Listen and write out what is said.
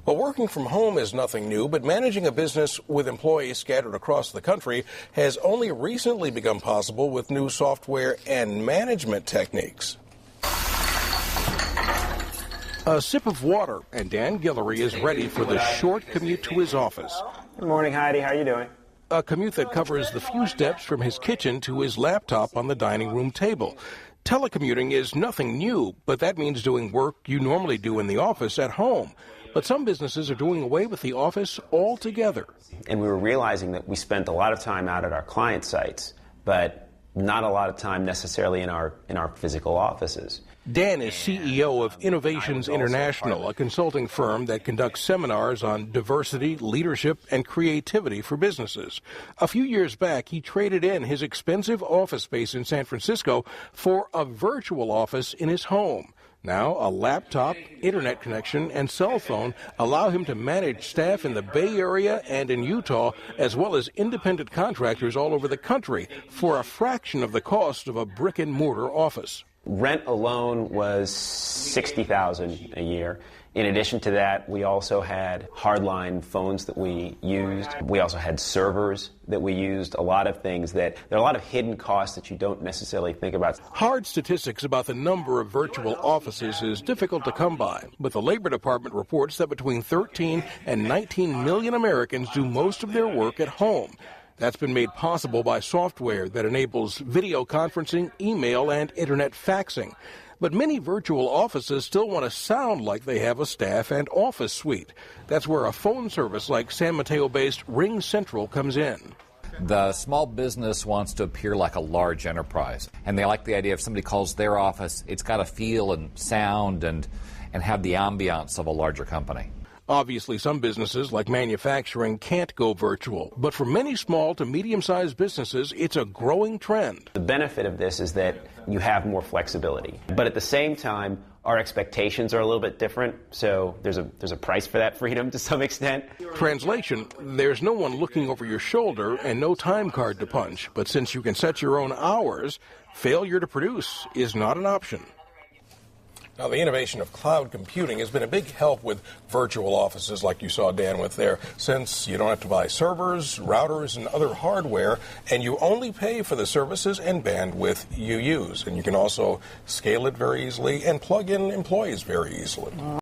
Well, working from home is nothing new, but managing a business with employees scattered across the country has only recently become possible with new software and management techniques. A sip of water, and Dan Guillory is ready for the short commute to his office. Good morning, Heidi. How are you doing? A commute that covers the few steps from his kitchen to his laptop on the dining room table. Telecommuting is nothing new, but that means doing work you normally do in the office at home. But some businesses are doing away with the office altogether. And we were realizing that we spent a lot of time out at our client sites, but not a lot of time necessarily in our physical offices. Dan is CEO of Innovations International, a consulting firm that conducts seminars on diversity, leadership, and creativity for businesses. A few years back, he traded in his expensive office space in San Francisco for a virtual office in his home. Now, a laptop, internet connection, and cell phone allow him to manage staff in the Bay Area and in Utah, as well as independent contractors all over the country, for a fraction of the cost of a brick-and-mortar office. Rent alone was $60,000 a year. In addition to that, we also had hardline phones that we used. We also had servers that we used, a lot of things there are a lot of hidden costs that you don't necessarily think about. Hard statistics about the number of virtual offices is difficult to come by, but the Labor Department reports that between 13 and 19 million Americans do most of their work at home. That's been made possible by software that enables video conferencing, email, and internet faxing. But many virtual offices still want to sound like they have a staff and office suite. That's where a phone service like San Mateo-based Ring Central comes in. The small business wants to appear like a large enterprise, and they like the idea if somebody calls their office, it's got to feel and sound and have the ambiance of a larger company. Obviously, some businesses, like manufacturing, can't go virtual. But for many small to medium-sized businesses, it's a growing trend. The benefit of this is that you have more flexibility. But at the same time, our expectations are a little bit different, so there's a price for that freedom to some extent. Translation, there's no one looking over your shoulder and no time card to punch. But since you can set your own hours, failure to produce is not an option. Now, the innovation of cloud computing has been a big help with virtual offices like you saw Dan with there, since you don't have to buy servers, routers, and other hardware, and you only pay for the services and bandwidth you use. And you can also scale it very easily and plug in employees very easily.